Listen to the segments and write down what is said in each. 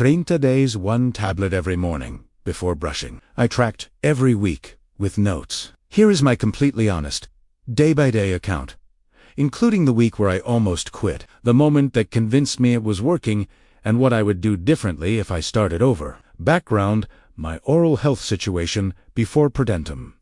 30 days, 1 tablet every morning before brushing. I tracked every week with notes. Here is my completely honest, day-by-day account, including the week where I almost quit, the moment that convinced me it was working, and what I would do differently if I started over. Background: my oral health situation before ProDentim.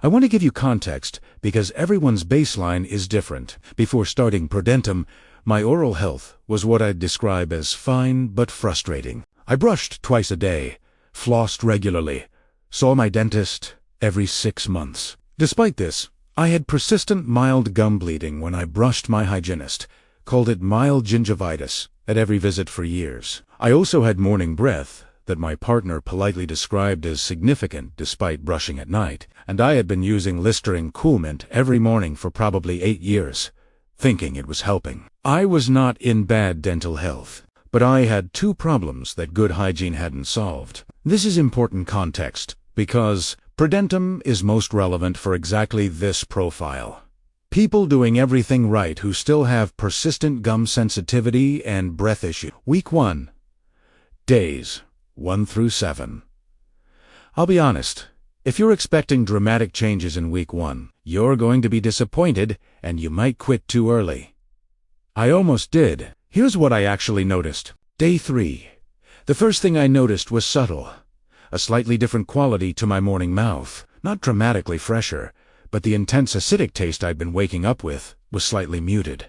I want to give you context because everyone's baseline is different. Before starting ProDentim, my oral health was what I'd describe as fine but frustrating. I brushed twice a day, flossed regularly, saw my dentist every 6 months. Despite this, I had persistent mild gum bleeding when I brushed my hygienist, called it mild gingivitis, at every visit for years. I also had morning breath that my partner politely described as significant despite brushing at night, and I had been using Listerine Coolmint every morning for probably 8 years, thinking it was helping. I was not in bad dental health, but I had 2 problems that good hygiene hadn't solved. This is important context, because ProDentim is most relevant for exactly this profile. People doing everything right who still have persistent gum sensitivity and breath issues. Week 1. Days 1 through 7. I'll be honest, if you're expecting dramatic changes in week 1, you're going to be disappointed and you might quit too early. I almost did. Here's what I actually noticed. Day 3. The first thing I noticed was subtle. A slightly different quality to my morning mouth. Not dramatically fresher, but the intense acidic taste I'd been waking up with was slightly muted.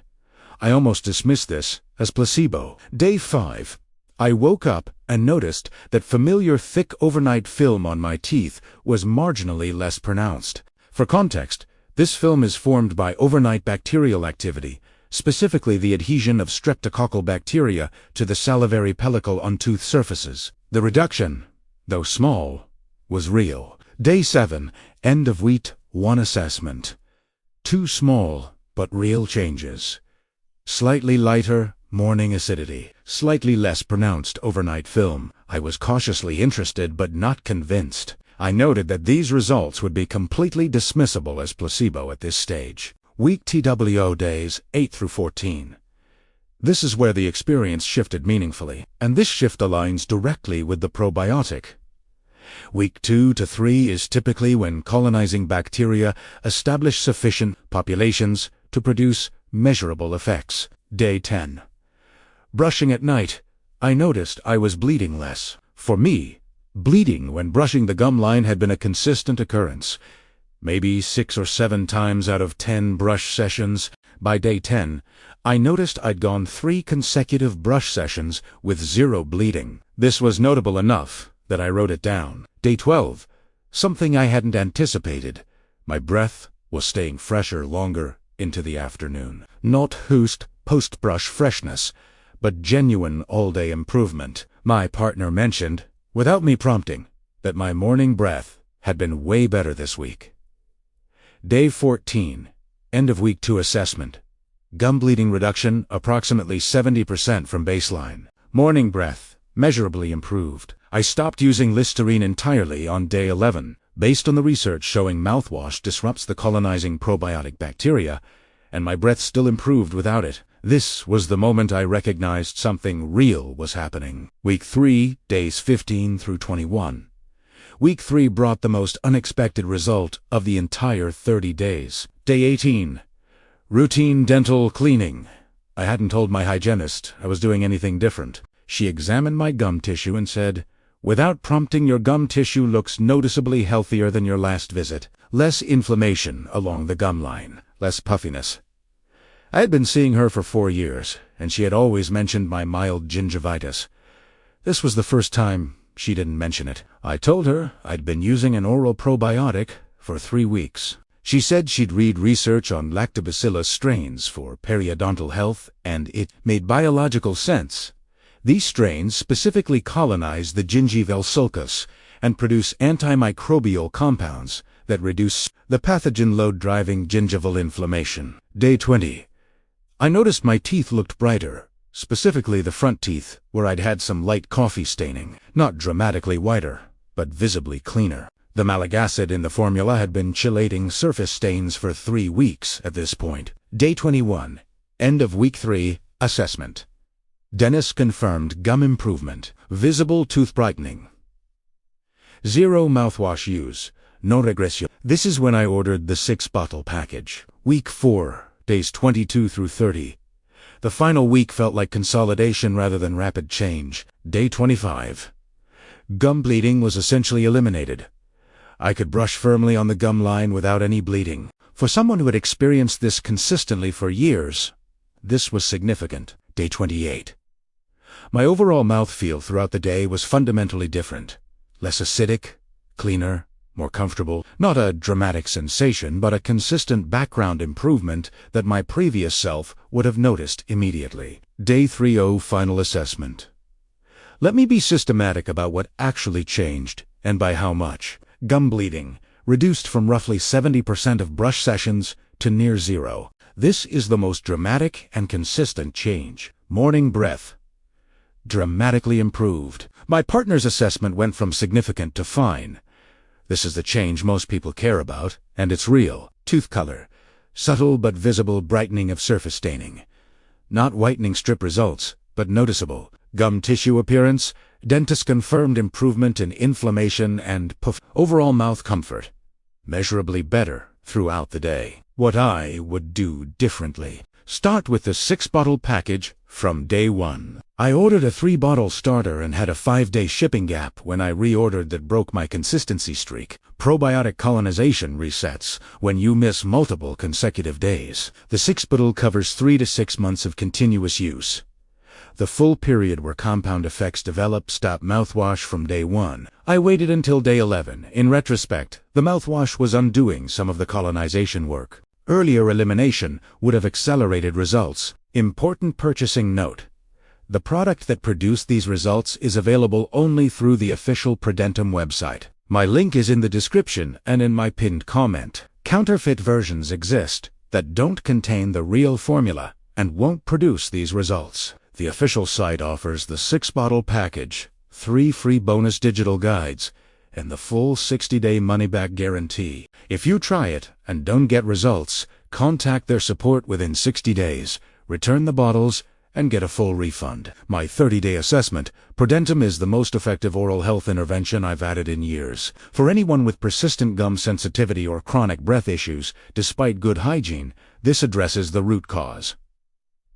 I almost dismissed this as placebo. Day 5. I woke up and noticed that familiar thick overnight film on my teeth was marginally less pronounced. For context, this film is formed by overnight bacterial activity, specifically the adhesion of streptococcal bacteria to the salivary pellicle on tooth surfaces. The reduction, though small, was real. Day 7, end of week 1 assessment. 2 small but real changes. Slightly lighter morning acidity, slightly less pronounced overnight film. I was cautiously interested but not convinced. I noted that these results would be completely dismissible as placebo at this stage. Week TWO days 8 through 14. This is where the experience shifted meaningfully, and this shift aligns directly with the probiotic. Week 2 to 3 is typically when colonizing bacteria establish sufficient populations to produce measurable effects. Day 10. Brushing at night, I noticed I was bleeding less. For me, bleeding when brushing the gum line had been a consistent occurrence. Maybe 6 or 7 times out of 10 brush sessions. By day 10, I noticed I'd gone 3 consecutive brush sessions with 0 bleeding. This was notable enough that I wrote it down. Day 12, something I hadn't anticipated. My breath was staying fresher longer into the afternoon. Not host post-brush freshness, but genuine all-day improvement. My partner mentioned, without me prompting, that my morning breath had been way better this week. Day 14, end of week 2 assessment. Gum bleeding reduction approximately 70% from baseline. Morning breath measurably improved. I stopped using Listerine entirely on day 11, based on the research showing mouthwash disrupts the colonizing probiotic bacteria, and my breath still improved without it. This was the moment I recognized something real was happening. Week 3, days 15 through 21. Week 3 brought the most unexpected result of the entire 30 days. Day 18. Routine dental cleaning. I hadn't told my hygienist I was doing anything different. She examined my gum tissue and said, "Without prompting, your gum tissue looks noticeably healthier than your last visit. Less inflammation along the gum line, less puffiness." I had been seeing her for 4 years, and she had always mentioned my mild gingivitis. This was the first time she didn't mention it. I told her I'd been using an oral probiotic for 3 weeks. She said she'd read research on lactobacillus strains for periodontal health, and it made biological sense. These strains specifically colonize the gingival sulcus and produce antimicrobial compounds that reduce the pathogen load driving gingival inflammation. Day 20. I noticed my teeth looked brighter, specifically the front teeth, where I'd had some light coffee staining. Not dramatically whiter, but visibly cleaner. The malic acid in the formula had been chelating surface stains for 3 weeks at this point. Day 21, end of week 3, assessment. Dentist confirmed gum improvement. Visible tooth brightening. 0 mouthwash use. No regression. This is when I ordered the 6-bottle package. Week 4, days 22 through 30. The final week felt like consolidation rather than rapid change. Day 25. Gum bleeding was essentially eliminated. I could brush firmly on the gum line without any bleeding. For someone who had experienced this consistently for years, this was significant. Day 28. My overall mouthfeel throughout the day was fundamentally different. Less acidic, cleaner, more comfortable. Not a dramatic sensation, but a consistent background improvement that my previous self would have noticed immediately. Day 30 final assessment. Let me be systematic about what actually changed, and by how much. Gum bleeding, reduced from roughly 70% of brush sessions to near zero. This is the most dramatic and consistent change. Morning breath, dramatically improved. My partner's assessment went from significant to fine. This is the change most people care about, and it's real. Tooth color, subtle but visible brightening of surface staining. Not whitening strip results, but noticeable. Gum tissue appearance, dentist confirmed improvement in inflammation and poof. Overall mouth comfort, measurably better throughout the day. What I would do differently. Start with the 6-bottle package from day 1. I ordered a 3-bottle starter and had a 5-day shipping gap when I reordered that broke my consistency streak. Probiotic colonization resets when you miss multiple consecutive days. The 6-bottle covers 3 to 6 months of continuous use. The full period where compound effects develop stop mouthwash from day 1. I waited until day 11. In retrospect, the mouthwash was undoing some of the colonization work. Earlier elimination would have accelerated results. Important purchasing note. The product that produced these results is available only through the official ProDentim website. My link is in the description and in my pinned comment. Counterfeit versions exist that don't contain the real formula and won't produce these results. The official site offers the 6-bottle package, 3 free bonus digital guides, and the full 60-day money-back guarantee. If you try it and don't get results, contact their support within 60 days, return the bottles, and get a full refund. My 30-day assessment. ProDentim is the most effective oral health intervention I've added in years. For anyone with persistent gum sensitivity or chronic breath issues, despite good hygiene, this addresses the root cause.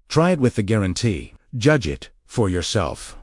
Try it with the guarantee. Judge it for yourself.